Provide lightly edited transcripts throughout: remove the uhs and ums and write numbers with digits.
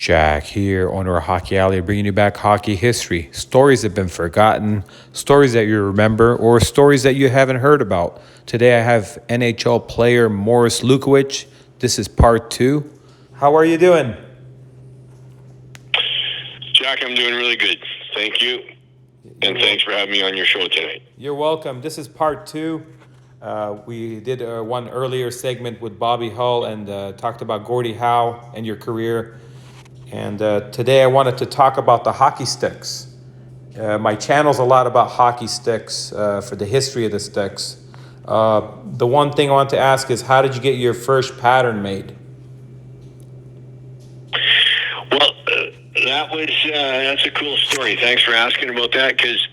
Jack here, owner of Hockey Alley, bringing you back hockey history. Stories that have been forgotten, stories that you remember, or stories that you haven't heard about. Today I have NHL player Morris Lukowich. This is part two. How are you doing? Jack, I'm doing really good. Thank you. And thanks for having me on your show tonight. You're welcome. This is part two. We did one earlier segment with Bobby Hull and talked about Gordie Howe and your career. And today I wanted to talk about the hockey sticks. My channel's a lot about hockey sticks for the history of the sticks. The one thing I want to ask is, how did you get your first pattern made? Well, that's a cool story. Thanks for asking about that because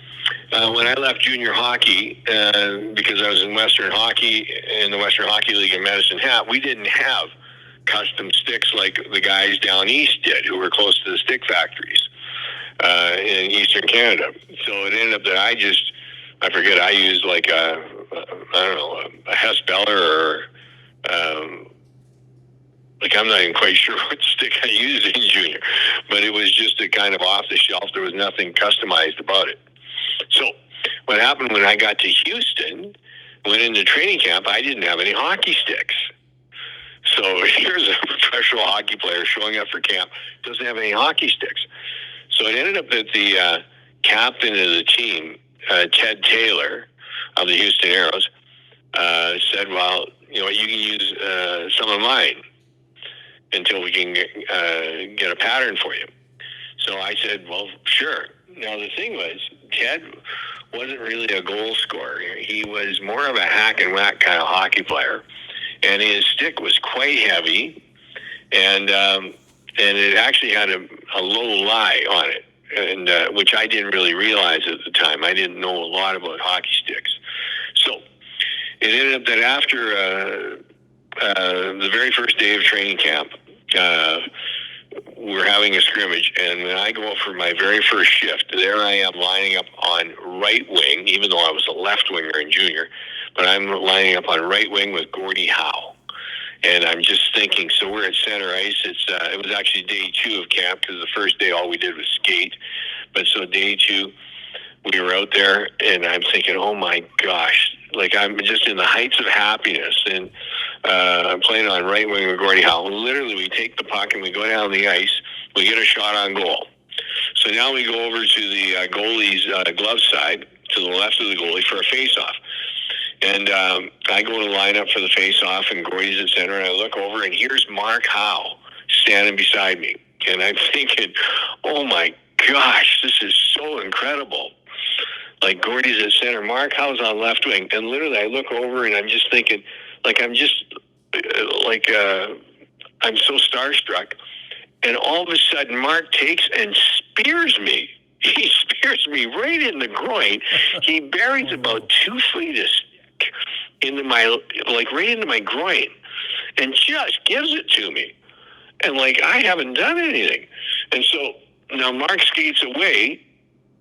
when I left junior hockey, because I was in Western Hockey, in the Western Hockey League in Medicine Hat, we didn't have custom sticks like the guys down east did who were close to the stick factories in Eastern Canada. So it ended up that I used like a Hess Beller or I'm not even quite sure what stick I used in junior, but it was just a kind of off the shelf. There was nothing customized about it. So what happened when I got to Houston, went into training camp, I didn't have any hockey sticks. So here's a professional hockey player showing up for camp, doesn't have any hockey sticks. So it ended up that the captain of the team, Ted Taylor of the Houston Aeros, said, well, you know, you can use some of mine until we can get a pattern for you. So I said, well, sure. Now, the thing was, Ted wasn't really a goal scorer. He was more of a hack and whack kind of hockey player. And his stick was quite heavy, and it actually had a low lie on it, and which I didn't really realize at the time. I didn't know a lot about hockey sticks. So it ended up that after the very first day of training camp, we're having a scrimmage, and when I go up for my very first shift, there I am lining up on right wing, even though I was a left winger in junior, but I'm lining up on right wing with Gordie Howe. And I'm just thinking, so we're at center ice. It was actually day two of camp because the first day all we did was skate. But so day two, we were out there, and I'm thinking, oh my gosh, like I'm just in the heights of happiness, and I'm playing on right wing with Gordie Howe. Literally, we take the puck and we go down the ice. We get a shot on goal. So now we go over to the goalie's glove side, to the left of the goalie for a face-off. And I go to line up for the face-off, and Gordie's at center, and I look over, and here's Mark Howe standing beside me. And I'm thinking, oh my gosh, this is so incredible. Like, Gordie's at center, Mark Howe's on left wing, and literally I look over and I'm just thinking, like, I'm just I'm so starstruck, and all of a sudden Mark takes and spears me. He spears me right in the groin. He buries about 2 feet of stick into right into my groin, and just gives it to me. And like, I haven't done anything. And so now Mark skates away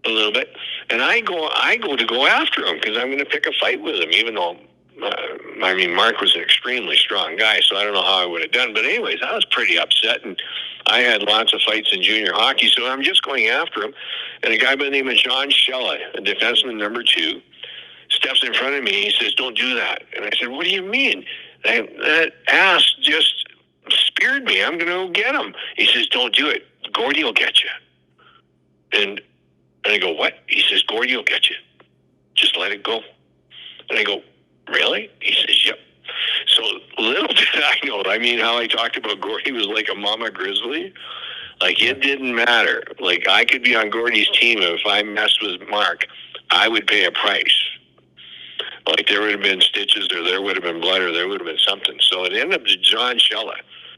a little bit, and I go to go after him because I'm going to pick a fight with him, even though Mark was an extremely strong guy, so I don't know how I would have done. But anyways, I was pretty upset, and I had lots of fights in junior hockey, so I'm just going after him. And a guy by the name of John Shella, a defenseman number 2, steps in front of me. He says, "Don't do that." And I said, "What do you mean? That ass just speared me. I'm going to go get him." He says, "Don't do it. Gordie will get you." And I go, "What?" He says, "Gordie will get you. Just let it go." And I go, "Really?" He says, "Yep." So little did I know. I mean, how I talked about Gordie was like a mama grizzly. Like, it didn't matter. Like, I could be on Gordie's team, and if I messed with Mark, I would pay a price. Like, there would have been stitches, or there would have been blood, or there would have been something. So it ended up that John Shella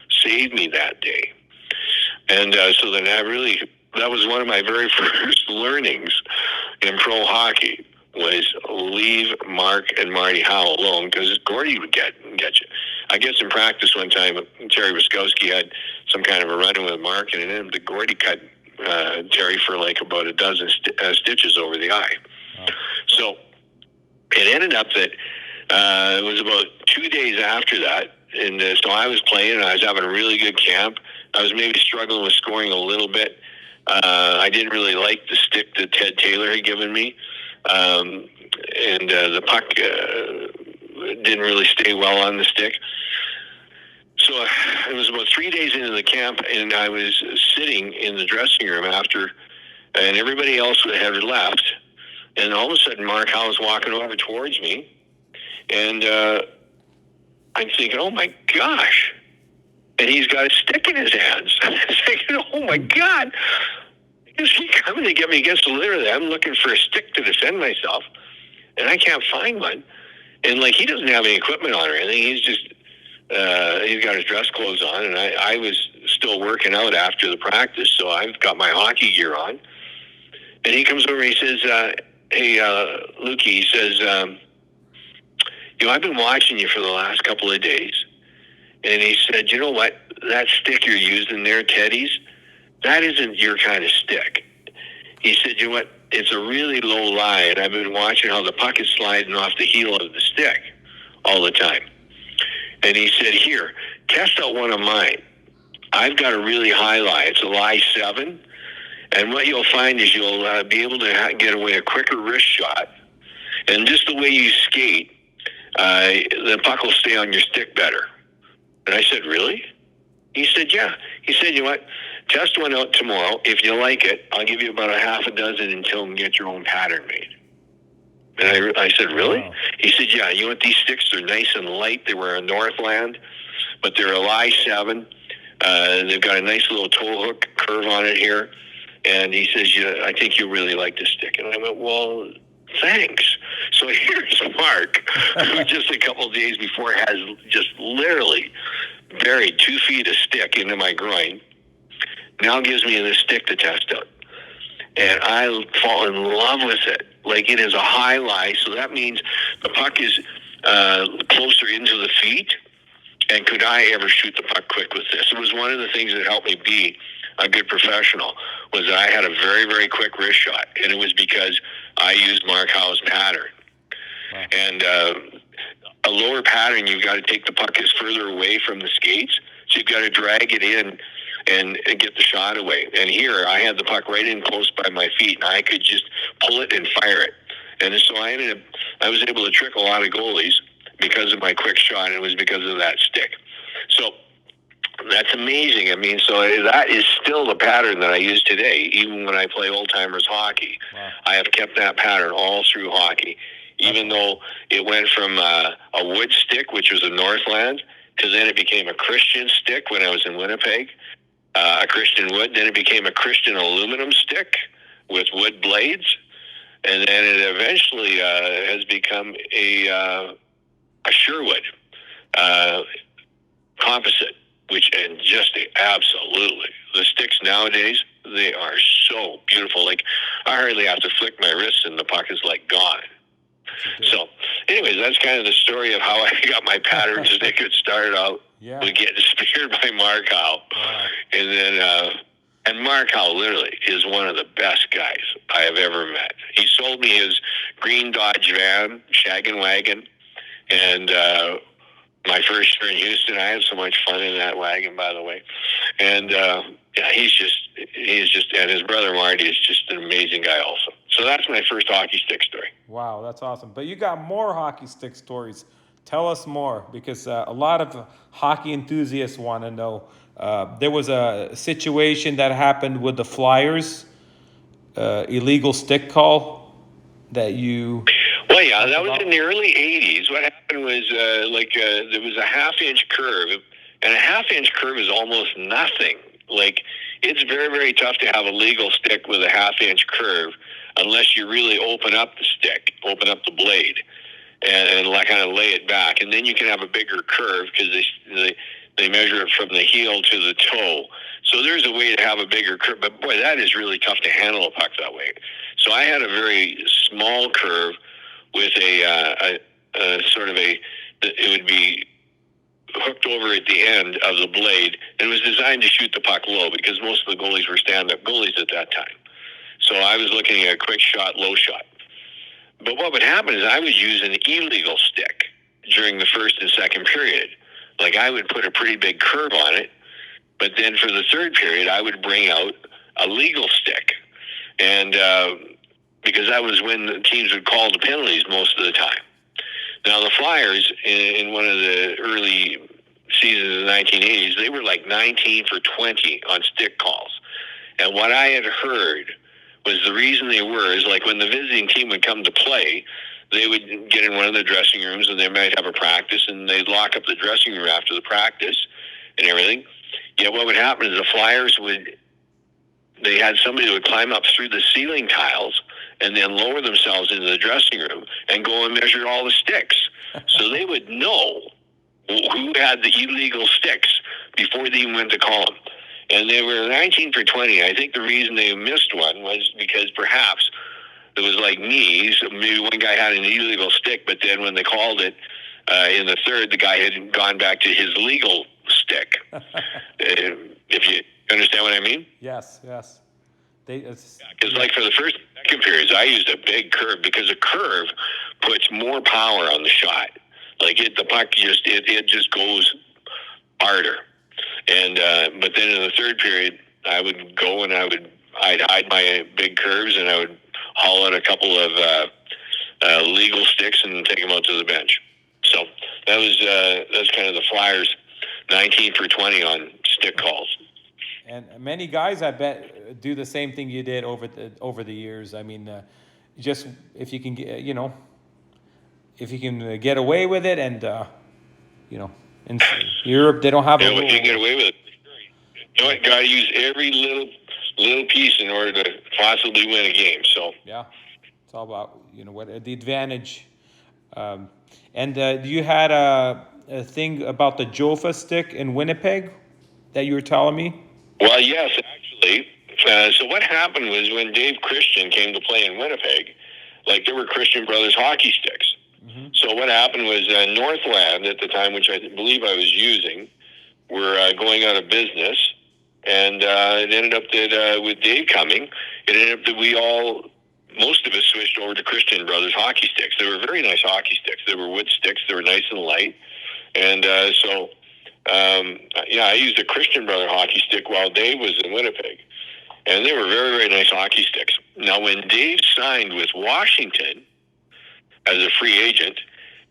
saved me that day. And so then that was one of my very first learnings in pro hockey, was leave Mark and Marty Howe alone, because Gordie would get you. I guess in practice one time, Terry Wiskowski had some kind of a run-in with Mark, and it ended up that Gordie cut Terry for like about a dozen stitches over the eye. Wow. So it ended up that it was about 2 days after that, and so I was playing, and I was having a really good camp. I was maybe struggling with scoring a little bit. I didn't really like the stick that Ted Taylor had given me. And the puck didn't really stay well on the stick. So it was about 3 days into the camp, and I was sitting in the dressing room after, and everybody else had left. And all of a sudden, Mark Howe was walking over towards me, and I'm thinking, oh my gosh. And he's got a stick in his hands. I'm thinking, oh my God. Is he coming to get me against the litter? I'm looking for a stick to defend myself, and I can't find one. And like, he doesn't have any equipment on or anything. He's just, he's got his dress clothes on, and I was still working out after the practice, so I've got my hockey gear on. And he comes over and he says, hey, Lukey, he says, I've been watching you for the last couple of days. And he said, you know what? That stick you're using there, Teddy's, that isn't your kind of stick. He said, you know what? It's a really low lie, and I've been watching how the puck is sliding off the heel of the stick all the time. And he said, here, test out one of mine. I've got a really high lie. It's a lie 7. And what you'll find is you'll be able to get away a quicker wrist shot. And just the way you skate, the puck will stay on your stick better. And I said, really? He said, yeah. He said, you know what? Test one out tomorrow. If you like it, I'll give you about a half a dozen until you can get your own pattern made. And I said, really? Wow. He said, yeah. You know what? These sticks are nice and light. They were a Northland, but they're a lie 7. They've got a nice little toe hook curve on it here. And he says, yeah, I think you'll really like this stick. And I went, well, thanks. So here's Mark, who just a couple of days before has just literally buried 2 feet of stick into my groin. Now gives me this stick to test out. And I fall in love with it. Like, it is a high lie, so that means the puck is closer into the feet. And could I ever shoot the puck quick with this? It was one of the things that helped me be a good professional, was that I had a very, very quick wrist shot. And it was because I used Mark Howe's pattern. Wow. And a lower pattern, you've got to take the puck as further away from the skates. So you've got to drag it in and get the shot away. And here, I had the puck right in close by my feet, and I could just pull it and fire it. And so I was able to trick a lot of goalies because of my quick shot, and it was because of that stick. So that's amazing. I mean, so that is still the pattern that I use today, even when I play old-timers hockey. Wow. I have kept that pattern all through hockey, even though it went from a wood stick, which was a Northland, to then it became a Christian stick when I was in Winnipeg, a Christian wood. Then it became a Christian aluminum stick with wood blades. And then it eventually has become a Sherwood composite, and just absolutely. The sticks nowadays, they are so beautiful. Like, I hardly have to flick my wrists and the puck is like gone. So, anyways, that's kind of the story of how I got my pattern stick. It started out with getting speared by Mark Howe. Wow. And then, and Mark Howe literally is one of the best guys I have ever met. He sold me his green Dodge van, shaggin' wagon, and my first year in Houston, I had so much fun in that wagon, by the way. And he's just, and his brother Marty is just an amazing guy also. So that's my first hockey stick story. Wow, that's awesome. But you got more hockey stick stories. Tell us more, because a lot of hockey enthusiasts want to know. There was a situation that happened with the Flyers, illegal stick call that you... Well, yeah, that was in the early 80s. What happened was there was a half-inch curve, and a half-inch curve is almost nothing. Like, it's very, very tough to have a legal stick with a half-inch curve unless you really open up the stick, open up the blade, and kind of lay it back. And then you can have a bigger curve because they measure it from the heel to the toe. So there's a way to have a bigger curve. But, boy, that is really tough to handle a puck that way. So I had a very small curve with a sort of it would be hooked over at the end of the blade, and it was designed to shoot the puck low because most of the goalies were stand-up goalies at that time. So I was looking at a quick shot, low shot. But what would happen is I would use an illegal stick during the first and second period. Like, I would put a pretty big curve on it, But then for the third period, I would bring out a legal stick. And because that was when the teams would call the penalties most of the time. Now, the Flyers, in one of the early seasons of the 1980s, they were like 19 for 20 on stick calls. And what I had heard was the reason they were is like when the visiting team would come to play, they would get in one of the dressing rooms and they might have a practice and they'd lock up the dressing room after the practice and everything. Yet what would happen is the Flyers they had somebody who would climb up through the ceiling tiles and then lower themselves into the dressing room and go and measure all the sticks. So they would know who had the illegal sticks before they even went to call them. And they were 19 for 20. I think the reason they missed one was because perhaps it was like me. So maybe one guy had an illegal stick, but then when they called it in the third, the guy had gone back to his legal stick. If you understand what I mean? Yes. Because like for the first and second periods, I used a big curve because a curve puts more power on the shot. Like the puck it just goes harder. And but then in the third period, I would go and I'd hide my big curves and I would haul out a couple of legal sticks and take them out to the bench. So that was kind of the Flyers 19 for 20 on stick calls. And many guys, I bet, do the same thing you did over the years. I mean, just if you can get, if you can get away with it, and in Europe they don't have a rule. You can get away with it. You know what? Got to use every little piece in order to possibly win a game. So yeah, it's all about what the advantage. And you had a thing about the Jofa stick in Winnipeg that you were telling me. Well, yes, actually. So what happened was when Dave Christian came to play in Winnipeg, like there were Christian Brothers hockey sticks. Mm-hmm. So what happened was Northland at the time, which I believe I was using, were going out of business. And it ended up that with Dave coming, it ended up that most of us switched over to Christian Brothers hockey sticks. They were very nice hockey sticks. They were wood sticks. They were nice and light. And I used a Christian Brother hockey stick while Dave was in Winnipeg. And they were very, very nice hockey sticks. Now, when Dave signed with Washington as a free agent,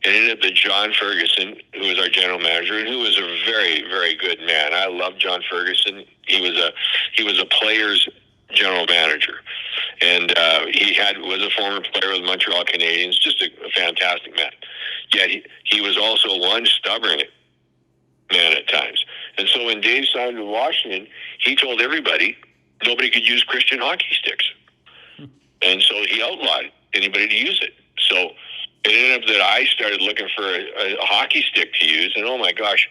it ended up that John Ferguson, who was our general manager, and who was a very, very good man. I love John Ferguson. He was a player's general manager. And was a former player with the Montreal Canadiens, just a fantastic man. Yet he was also one stubborn man at times. And so when Dave signed with Washington, he told everybody nobody could use Christian hockey sticks. And so he outlawed anybody to use it. So it ended up that I started looking for a hockey stick to use, and oh my gosh,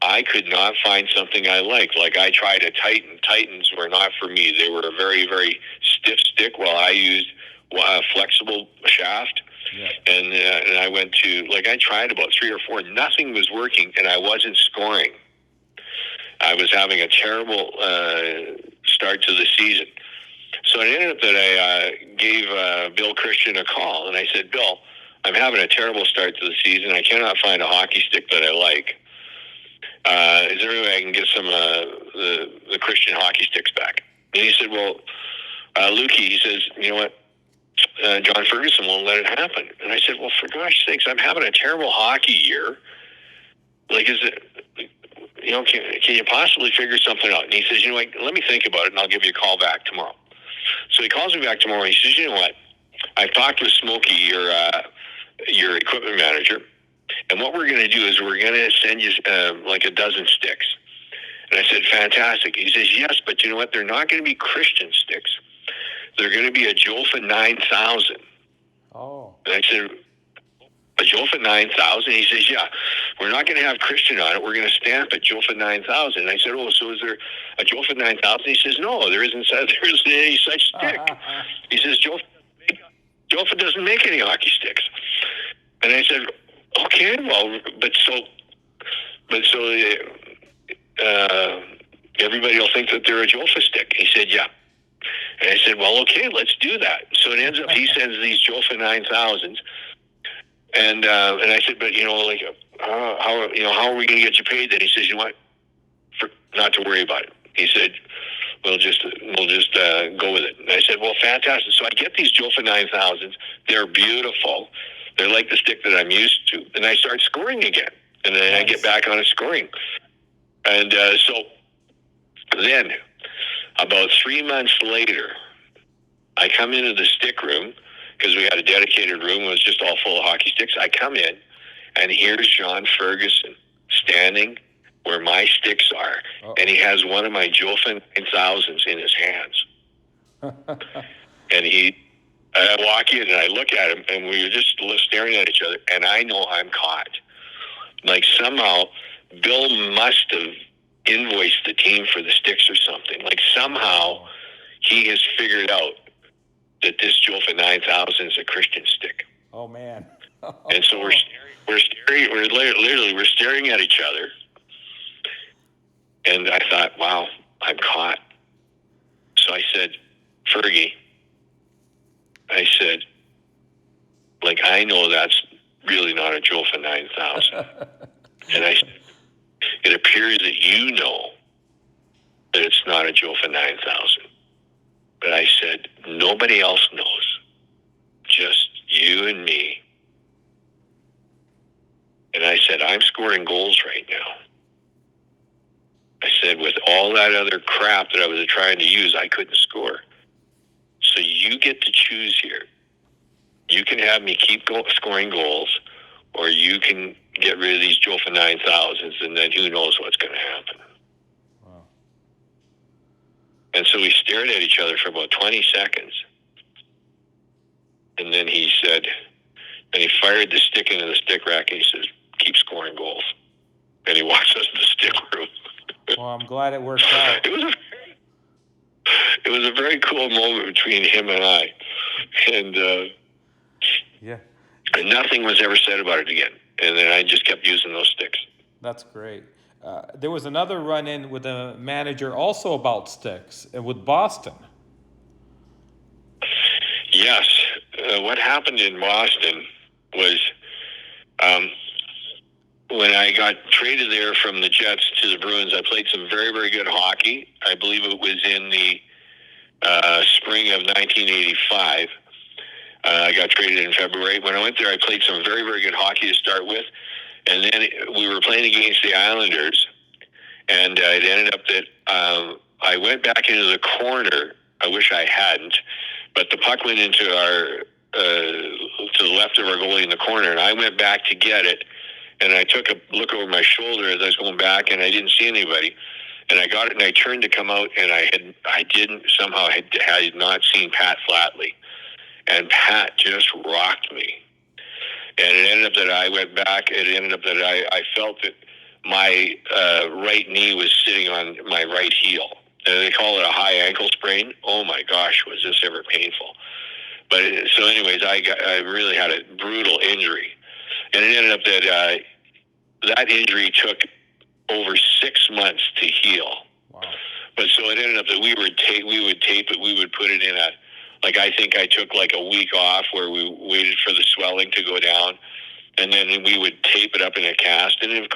I could not find something I liked. Like I tried a Titan. Titans were not for me. They were a very, very stiff stick while I used a flexible shaft. Yeah. And I went to, I tried about 3 or 4. Nothing was working, and I wasn't scoring. I was having a terrible start to the season. So it ended up that I gave Bill Christian a call, and I said, Bill, I'm having a terrible start to the season. I cannot find a hockey stick that I like. Is there any way I can get some the Christian hockey sticks back? And he said, well, Lukey, he says, you know what? John Ferguson won't let it happen. And I said, well, for gosh sakes, I'm having a terrible hockey year. Is it, can you possibly figure something out? And he says, let me think about it, and I'll give you a call back tomorrow. So he calls me back tomorrow, and he says, you know what? I've talked with Smokey, your equipment manager, and what we're going to do is we're going to send you a dozen sticks. And I said, fantastic. He says, yes, but you know what? They're not going to be Christian sticks. They're going to be a Jofa 9000. Oh. And I said, a Jofa 9000? He says, yeah, we're not going to have Christian on it. We're going to stamp it Jofa 9000. And I said, oh, so is there a Jofa 9000? He says, no, there isn't any such stick. He says, Jofa doesn't make any hockey sticks. And I said, okay, well, but so everybody will think that they're a Jofa stick. He said, yeah. And I said, well, okay, let's do that. So it ends up he sends these Jofa 9000s, and I said, but how are we going to get you paid? Then he says, you know what? not to worry about it. He said, we'll just go with it. And I said, well, fantastic. So I get these Jofa 9000s. They're beautiful. They're like the stick that I'm used to. And I start scoring again. And then I get back on a scoring. And so then, about 3 months later, I come into the stick room, because we had a dedicated room. It was just all full of hockey sticks. I come in, and here's John Ferguson standing where my sticks are. Uh-oh. And he has one of my Jofa 9000s in his hands. And I walk in, and I look at him, and we were just staring at each other, and I know I'm caught. Like, somehow, Bill must have invoiced the team for the sticks or something. Like, somehow he has figured out that this Jofa 9000 is a Christian stick. Oh, man. And so we're staring at each other. And I thought, wow, I'm caught. So I said, Fergie, I said, like, I know that's really not a Jofa 9000. And I said, it appears that you know that it's not a Jofa 9000. But I said, nobody else knows. Just you and me. And I said, I'm scoring goals right now. I said, with all that other crap that I was trying to use, I couldn't score. So you get to choose here. You can have me keep scoring goals, or you can get rid of these Jofa 9000s, and then who knows what's going to happen. Wow. And so we stared at each other for about 20 seconds. And then he said, and he fired the stick into the stick rack, and he says, keep scoring goals. And he walks us to the stick room. Well, I'm glad it worked out. It was a very cool moment between him and I. And yeah. And nothing was ever said about it again. And then I just kept using those sticks. That's great. There was another run-in with a manager also about sticks with Boston. Yes. What happened in Boston was when I got traded there from the Jets to the Bruins, I played some very, very good hockey. I believe it was in the spring of 1985. I got traded in February. When I went there, I played some very, very good hockey to start with. And then we were playing against the Islanders. And it ended up that I went back into the corner. I wish I hadn't. But the puck went into to the left of our goalie in the corner. And I went back to get it. And I took a look over my shoulder as I was going back, and I didn't see anybody. And I got it, and I turned to come out, and I had not seen Pat Flatley. And Pat just rocked me. And it ended up that I went back. It ended up that I felt that my right knee was sitting on my right heel. And they call it a high ankle sprain. Oh, my gosh, was this ever painful. But so anyways, I really had a brutal injury. And it ended up that that injury took over 6 months to heal. Wow. But so it ended up that we would tape it. We would put it in I think I took like a week off where we waited for the swelling to go down. And then we would tape it up in a cast. And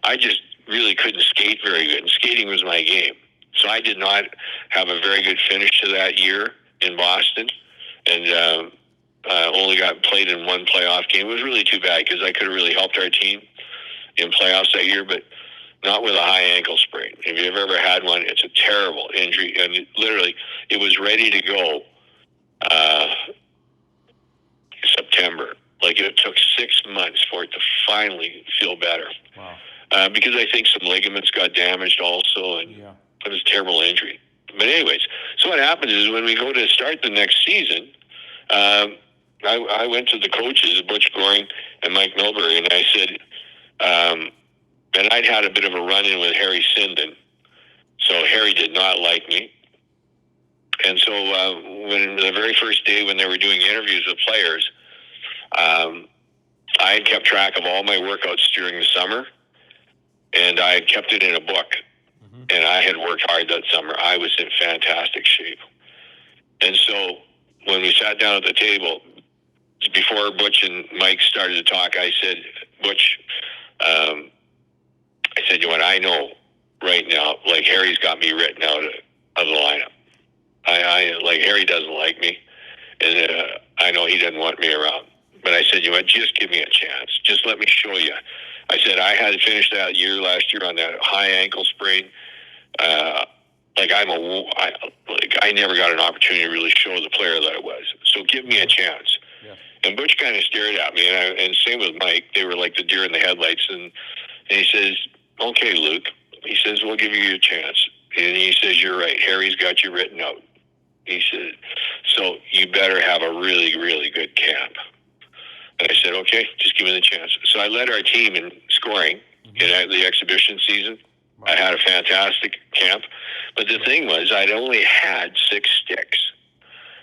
I just really couldn't skate very good. And skating was my game. So I did not have a very good finish to that year in Boston. And only got played in one playoff game. It was really too bad because I could have really helped our team in playoffs that year, but not with a high ankle sprain. If you've ever had one, it's a terrible injury. And it was ready to go September. Like, it took 6 months for it to finally feel better. Wow. Because I think some ligaments got damaged also, and it was a terrible injury. But anyways, so what happens is when we go to start the next season, I went to the coaches, Butch Goring and Mike Milbury, and I said, and I'd had a bit of a run-in with Harry Sinden. So Harry did not like me. And so when the very first day when they were doing interviews with players, I had kept track of all my workouts during the summer, and I had kept it in a book. Mm-hmm. And I had worked hard that summer. I was in fantastic shape. And so when we sat down at the table, before Butch and Mike started to talk, I said, Butch, I said, you know what, I know right now. Like Harry's got me written out of the lineup. I like Harry doesn't like me, and I know he doesn't want me around. But I said, you know what, just give me a chance. Just let me show you. I said I had finished that year last year on that high ankle sprain. Like I never got an opportunity to really show the player that I was. So give me a chance. Yeah. And Butch kind of stared at me, and same with Mike. They were like the deer in the headlights. And he says, "Okay, Luke." He says, "We'll give you a chance." And he says, "You're right. Harry's got you written out." He said, "So you better have a really, really good camp." And I said, "Okay, just give me the chance." So I led our team in scoring in the exhibition season. Wow. I had a fantastic camp. But the thing was, I'd only had 6 sticks.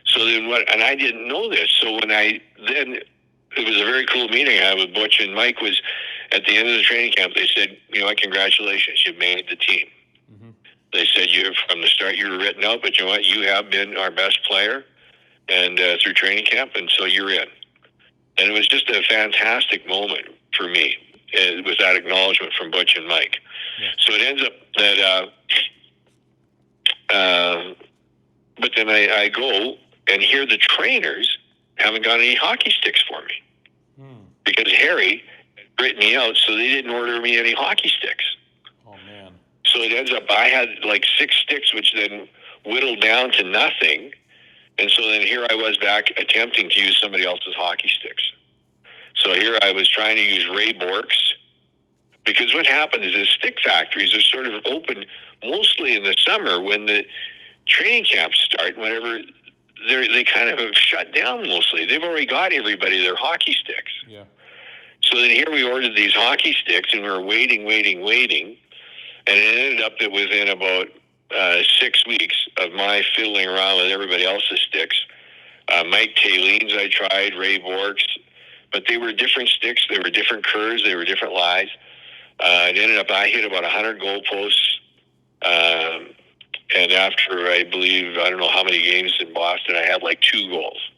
So then and I didn't know this. So it was a very cool meeting I had with Butch and Mike. Was at the end of the training camp, they said, you know what, congratulations, you made the team. Mm-hmm. They said, from the start you were written out, but you know what, you have been our best player and through training camp, and so you're in. And it was just a fantastic moment for me with that acknowledgement from Butch and Mike. Yeah. So it ends up that, but then I go and hear the trainers haven't got any hockey sticks for me because Harry had written me out, so they didn't order me any hockey sticks. Oh, man. So it ends up I had like 6 sticks, which then whittled down to nothing. And so then here I was back attempting to use somebody else's hockey sticks. So here I was trying to use Ray Bork's, because what happened is the stick factories are sort of open mostly in the summer when the training camps start. Whenever they kind of have shut down mostly. They've already got everybody their hockey sticks. Yeah. So then here we ordered these hockey sticks, and we were waiting. And it ended up that within about 6 weeks of my fiddling around with everybody else's sticks, Mike Taylene's I tried, Ray Bork's, but they were different sticks. They were different curves. They were different lies. It ended up I hit about 100 goalposts. And after, I don't know how many games in Boston, I had like 2 goals.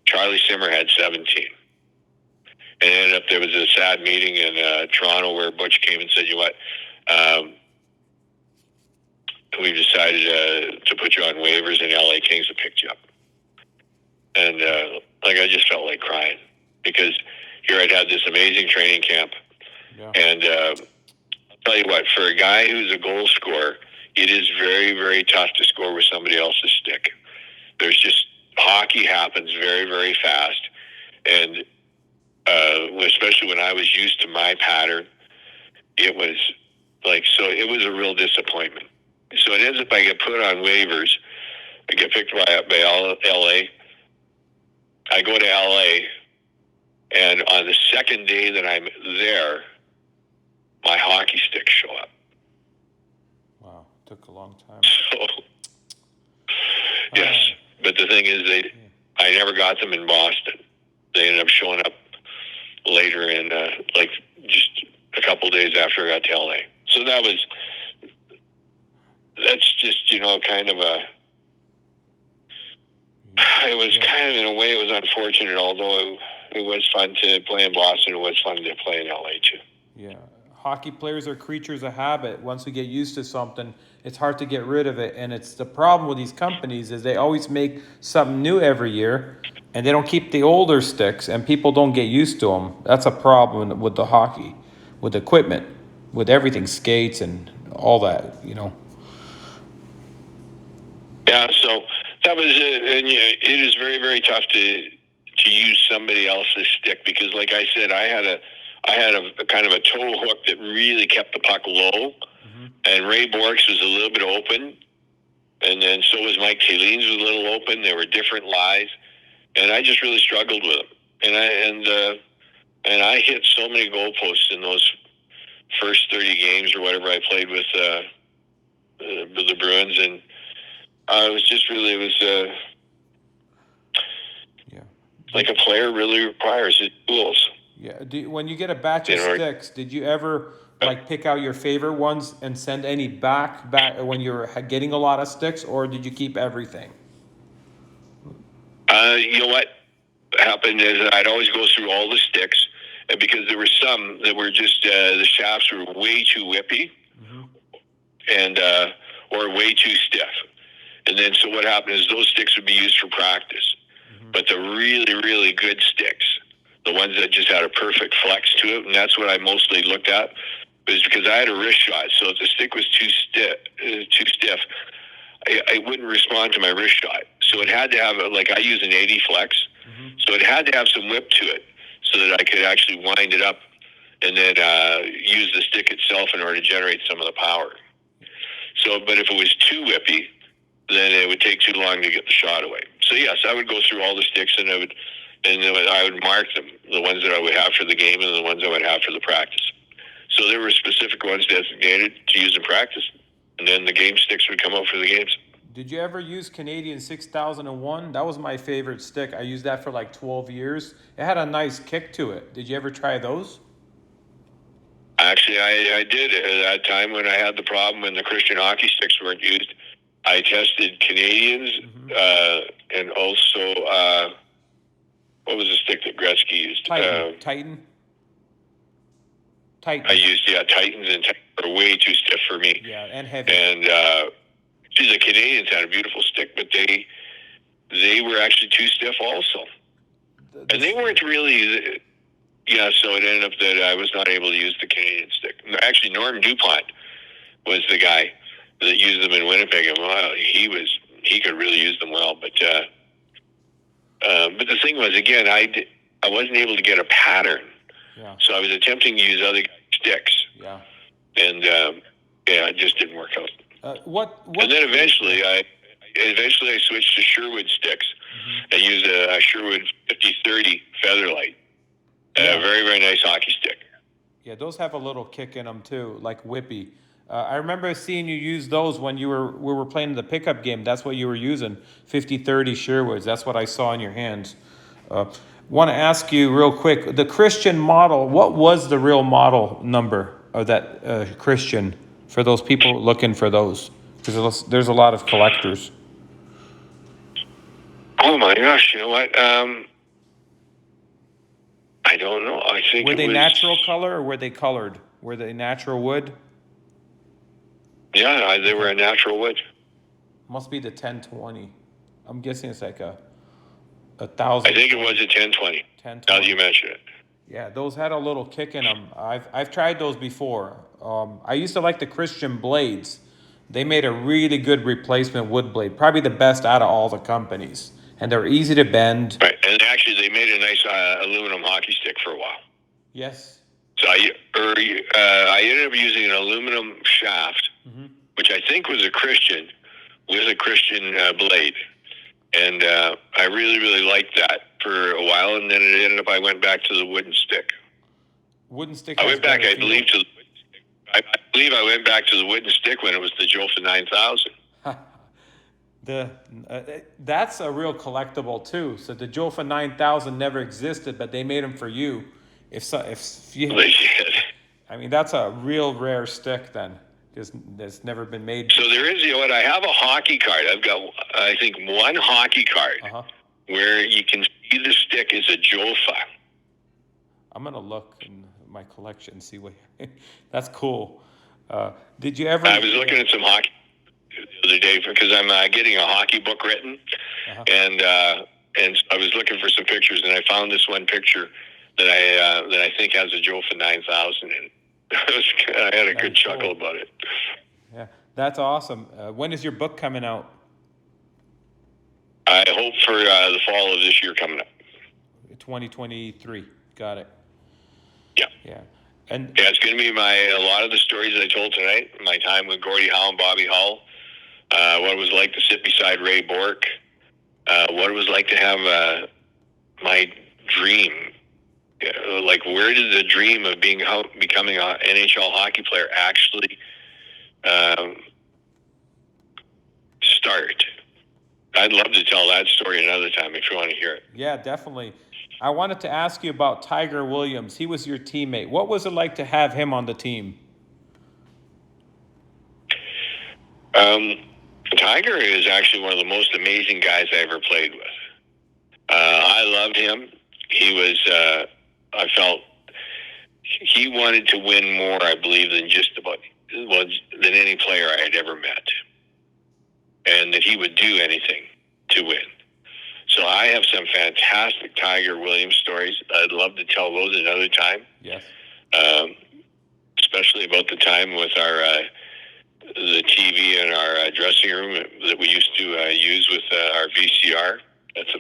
Charlie Simmer had 17. And it ended up there was a sad meeting in Toronto where Butch came and said, you know what, we've decided to put you on waivers, and LA Kings have picked you up. And I just felt like crying because here I'd had this amazing training camp. Yeah. And I'll tell you what, for a guy who's a goal scorer, it is very, very tough to score with somebody else's stick. There's just, hockey happens very, very fast. And especially when I was used to my pattern, it was it was a real disappointment. So it ends up I get put on waivers. I get picked up by LA. I go to LA, and on the second day that I'm there, my hockey sticks show up. Wow, took a long time. So, yes, but the thing is, I never got them in Boston. They ended up showing up later in, just a couple days after I got to LA. So that's just, kind of it was kind of, in a way, it was unfortunate, although it was fun to play in Boston. It was fun to play in LA, too. Yeah. Hockey players are creatures of habit. Once we get used to something, it's hard to get rid of it. And it's the problem with these companies is they always make something new every year, and they don't keep the older sticks, and people don't get used to them. That's a problem with the hockey, with equipment, with everything, skates and all that, Yeah, so that was it. And it is very, very tough to use somebody else's stick because, like I said, I had a kind of a toe hook that really kept the puck low, and Ray Bork's was a little bit open, and then so was Mike Taylene's was a little open. There were different lies, and I just really struggled with them. And I hit so many goalposts in those first 30 games or whatever I played with the Bruins, and it was like a player really requires his tools. Yeah. When you get a batch of sticks, did you ever pick out your favorite ones and send any back when you're getting a lot of sticks, or did you keep everything? You know what happened is I'd always go through all the sticks, because there were some that were just the shafts were way too whippy, and or way too stiff. And then so what happened is those sticks would be used for practice. But the really, really good sticks, the ones that just had a perfect flex to it, and that's what I mostly looked at, was because I had a wrist shot. So if the stick was too stiff, I wouldn't respond to my wrist shot. So it had to have, like I use an 80 flex, so it had to have some whip to it so that I could actually wind it up and then use the stick itself in order to generate some of the power. So, but if it was too whippy, then it would take too long to get the shot away. So yes, I would go through all the sticks and I would mark them, the ones that I would have for the game and the ones I would have for the practice. So there were specific ones designated to use in practice, and then the game sticks would come out for the games. Did you ever use Canadian 6001? That was my favorite stick. I used that for like 12 years. It had a nice kick to it. Did you ever try those? Actually, I did at that time when I had the problem when the Christian hockey sticks weren't used. I tested Canadians and also what was the stick that Gretzky used? Titan. I used Titans, and Titans were way too stiff for me. Yeah, and heavy. And the Canadians had a beautiful stick, but they were actually too stiff also, and they weren't really. Yeah, so it ended up that I was not able to use the Canadian stick. Actually, Norm DuPont was the guy that used them in Winnipeg, and well, he could really use them well. But the thing was, again, I wasn't able to get a pattern, so I was attempting to use other sticks. Yeah, and it just didn't work out. What? And then eventually I switched to Sherwood sticks. I used a Sherwood 50-30 Featherlight. A very, very nice hockey stick. Yeah, those have a little kick in them too, like whippy. I remember seeing you use those when we were playing the pickup game. That's what you were using, 50-30 Sherwoods. That's what I saw in your hands. Want to ask you real quick, the Christian model, what was the real model number of that Christian for those people looking for those? Because there's a lot of collectors. Oh my gosh, you know what? I don't know. I think were they natural color or were they colored? Were they natural wood? Yeah, they were a natural wood. Must be the 1020. I'm guessing it's like a 1,000. I think it was a 1020. 1020. Now that you mention it. Yeah, those had a little kick in them. I've tried those before. I used to like the Christian blades. They made a really good replacement wood blade, probably the best out of all the companies. And they're easy to bend. Right, and actually they made a nice aluminum hockey stick for a while. Yes. So I ended up using an aluminum shaft, which I think was a Christian, with a Christian blade. And I really, really liked that for a while, and then it ended up I went back to the wooden stick. Wooden stick. I went back, I believe, to the wooden stick. I believe I went back to the wooden stick when it was the Jofa 9000. That's a real collectible too. So the Jofa 9000 never existed, but they made them for you. If you, they did. I mean, that's a real rare stick then. That's never been made. So there is, I have a hockey card. I've got, I think, one hockey card where you can see the stick is a Jofa. I'm gonna look in my collection and see what. That's cool. Did you ever? I was looking at some hockey the other day because I'm getting a hockey book written, and I was looking for some pictures, and I found this one picture that I think has a Jofa 9000 in it. I had a good chuckle about it. Yeah, that's awesome. When is your book coming out? I hope for the fall of this year coming up. 2023. Got it. Yeah. Yeah. And it's going to be a lot of the stories that I told tonight, my time with Gordie Howe and Bobby Hull, what it was like to sit beside Ray Bourque, what it was like to have my dream. Like, where did the dream of becoming an NHL hockey player actually start? I'd love to tell that story another time if you want to hear it. Yeah, definitely. I wanted to ask you about Tiger Williams. He was your teammate. What was it like to have him on the team? Tiger is actually one of the most amazing guys I ever played with. I loved him. He was, I felt he wanted to win more, I believe, than just about than any player I had ever met, and that he would do anything to win. So I have some fantastic Tiger Williams stories. I'd love to tell those another time. Yes. Especially about the time with the TV in our dressing room that we used to use with our VCR. That's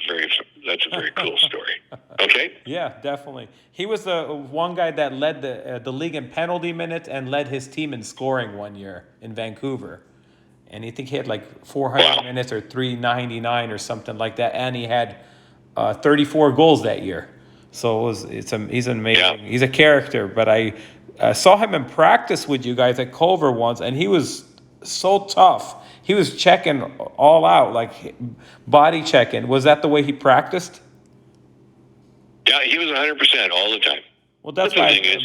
a very cool story. Okay. Yeah, definitely. He was the one guy that led the league in penalty minutes and led his team in scoring one year in Vancouver. And I think he had like 400 minutes or 399 or something like that, and he had 34 goals that year. So he's amazing. Yeah. He's a character. But I saw him in practice with you guys at Culver once, and he was so tough. He was checking all out, like body checking. Was that the way he practiced? Yeah, he was 100% all the time. Well, that's the why. thing is,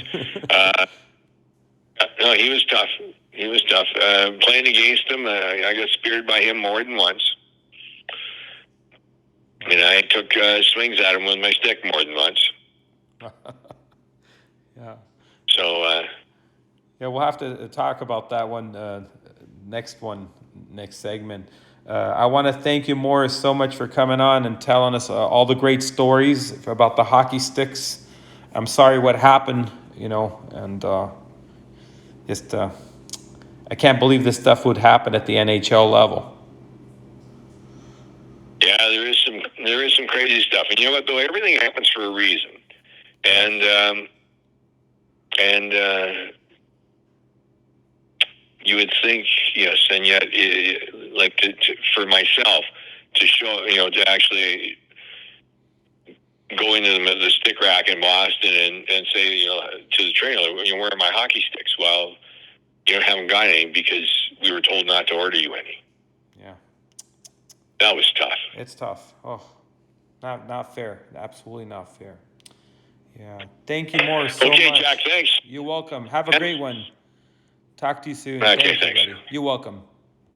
no, he was tough. He was tough. Playing against him, I got speared by him more than once. And I took swings at him with my stick more than once. Yeah. So. Yeah, we'll have to talk about that next segment. I want to thank you, Morris, so much for coming on and telling us all the great stories about the hockey sticks. I'm sorry what happened, and I can't believe this stuff would happen at the NHL level. Yeah, there is some crazy stuff, and you know what? Though everything happens for a reason, and you would think yes, and yet, like for myself to show, to actually go into the stick rack in Boston and say, to the trainer, where are my hockey sticks? Well, haven't got any because we were told not to order you any. Yeah. That was tough. It's tough. Oh, not fair. Absolutely not fair. Yeah. Thank you, Morris, so much. Okay, Jack, thanks. You're welcome. Have a great one. Talk to you soon. Okay, thanks. You're welcome.